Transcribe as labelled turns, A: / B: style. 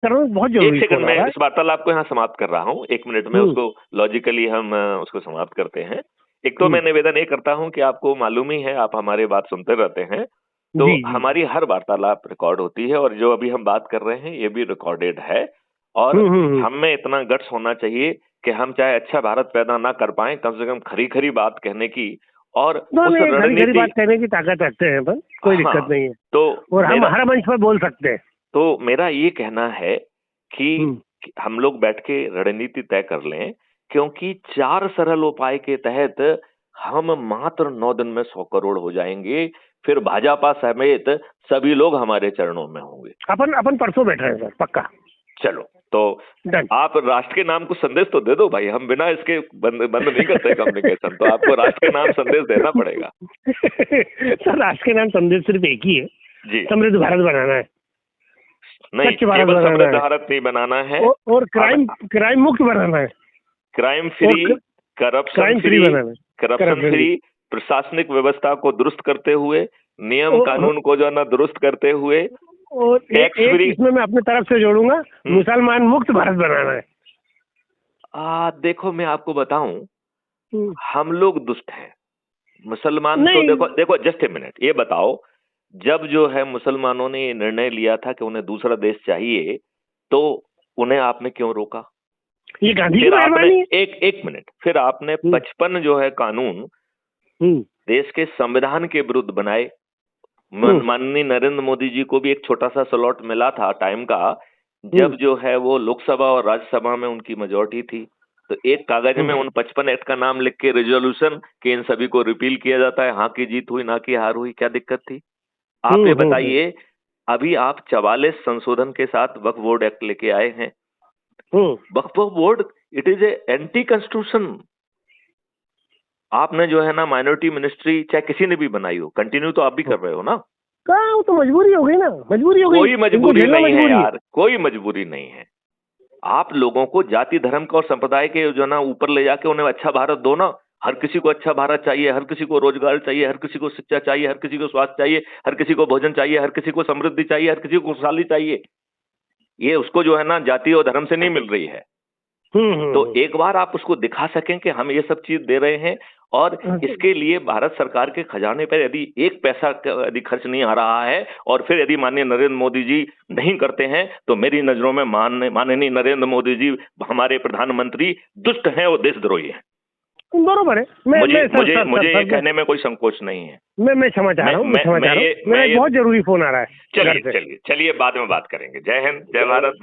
A: करना बहुत
B: एक
A: जरूरी
B: सेकंड
A: फोन आ
B: में
A: रहा है।
B: इस वार्तालाप को यहाँ समाप्त कर रहा हूँ, 1 मिनट में उसको लॉजिकली हम उसको समाप्त करते हैं। एक तो मैं निवेदन ये करता हूँ कि आपको मालूम ही है, आप हमारे बात सुनते रहते हैं, तो
A: जी जी।
B: हमारी हर वार्तालाप रिकॉर्ड होती है और जो अभी हम बात कर रहे हैं ये भी रिकॉर्डेड है। और
A: हम्म।
B: हम में इतना गट्स होना चाहिए कि हम चाहे अच्छा भारत पैदा ना कर पाए, कम से कम खरी खरी बात कहने की और
A: तो
B: उस
A: नहीं, घड़ी घड़ी
B: रणनीति।
A: बात कहने की ताकत रखते हैं, पर कोई
B: हाँ,
A: दिक्कत नहीं है।
B: तो
A: और हम
B: मेरा
A: हर मंच पर बोल सकते हैं।
B: तो मेरा ये कहना है
A: हम्म।
B: कि हम लोग बैठ के रणनीति तय कर लें, क्योंकि 4 सरल उपाय के तहत हम मात्र 9 दिन में 100 करोड़ हो जाएंगे। फिर भाजपा समेत सभी लोग हमारे चरणों में होंगे।
A: अपन अपन परसों बैठ रहे हैं सर, पक्का।
B: चलो, तो
A: डन।
B: आप राष्ट्र के नाम को संदेश तो दे दो भाई, हम बिना इसके बंद नहीं करते कम्युनिकेशन, तो आपको राष्ट्र के नाम संदेश देना पड़ेगा।
A: सर, राष्ट्र के नाम संदेश सिर्फ एक ही है,
B: जी,
A: समृद्ध भारत बनाना है,
B: नहीं
A: स्वच्छ भारत
B: केवल
A: बनाना
B: समृद्ध
A: है,
B: भारत नहीं बनाना है,
A: और क्राइम मुक्त बनाना है,
B: crime free, corruption
A: crime free
B: free,
A: बनाना है,
B: करप्शन
A: करप्शन
B: फ्री, प्रशासनिक व्यवस्था को दुरुस्त करते हुए, नियम
A: फ्री।
B: कानून को जो है ना दुरुस्त करते हुए,
A: और
B: टैक्स
A: एक
B: फ्री।
A: इसमें मैं अपनी तरफ से जोड़ूंगा, मुसलमान मुक्त भारत बनाना है।
B: देखो मैं आपको बताऊं,
A: हम्म।
B: हम लोग दुष्ट हैं, मुसलमान तो
A: नहीं।
B: देखो देखो जस्ट ए मिनट, ये बताओ, जब जो है मुसलमानों ने ये निर्णय लिया था कि उन्हें दूसरा देश चाहिए, तो उन्हें आपने क्यों रोका?
A: ये गांधी की
B: फिर आपने
A: मेहरबानी है।
B: एक मिनट, फिर आपने 55 जो है कानून देश के संविधान के विरुद्ध बनाए। माननीय नरेंद्र मोदी जी को भी एक छोटा सा स्लॉट मिला था टाइम का, जब जो है वो लोकसभा और राज्यसभा में उनकी मेजोरिटी थी, तो एक कागज में उन 55 एक्ट का नाम लिख के रेजोल्यूशन कि इन सभी को रिपील किया जाता है, हाँ की जीत हुई ना की हार हुई, क्या दिक्कत थी? आप ये बताइए, अभी आप 44 संशोधन के साथ वक्फ बोर्ड एक्ट लेके आए हैं। Waqf board it is a anti constitution. आपने जो है ना माइनॉरिटी मिनिस्ट्री चाहे किसी ने भी बनाई हो, कंटिन्यू तो आप भी कर रहे हो ना।
A: कहाँ, वो तो मजबूरी हो गई ना, मजबूरी हो गई।
B: कोई मजबूरी नहीं है यार, कोई मजबूरी नहीं है। आप लोगों को जाति धर्म का और संप्रदाय के जो ना ऊपर ले जाके उन्हें अच्छा भारत दो ना। हर किसी को अच्छा भारत चाहिए, हर किसी को रोजगार चाहिए, हर किसी को शिक्षा चाहिए, हर किसी को स्वास्थ्य चाहिए, हर किसी को भोजन चाहिए, हर किसी को समृद्धि चाहिए, हर किसी को खुशहाली चाहिए। ये उसको जो है ना जाति और धर्म से नहीं मिल रही है। तो एक बार आप उसको दिखा सकें कि हम ये सब चीज दे रहे हैं, और इसके लिए भारत सरकार के खजाने पर यदि एक पैसा यदि खर्च नहीं आ रहा है, और फिर यदि माननीय नरेंद्र मोदी जी नहीं करते हैं, तो मेरी नजरों में माननीय नरेंद्र मोदी जी हमारे प्रधानमंत्री दुष्ट हैं और देशद्रोही हैं।
A: बरोबर है।
B: मुझे ये कहने में कोई संकोच नहीं है।
A: मैं क्षमा चाह रहा हूँ, मैं बहुत जरूरी फोन आ रहा है।
B: चलिए बाद में बात करेंगे। जय हिंद, जय भारत।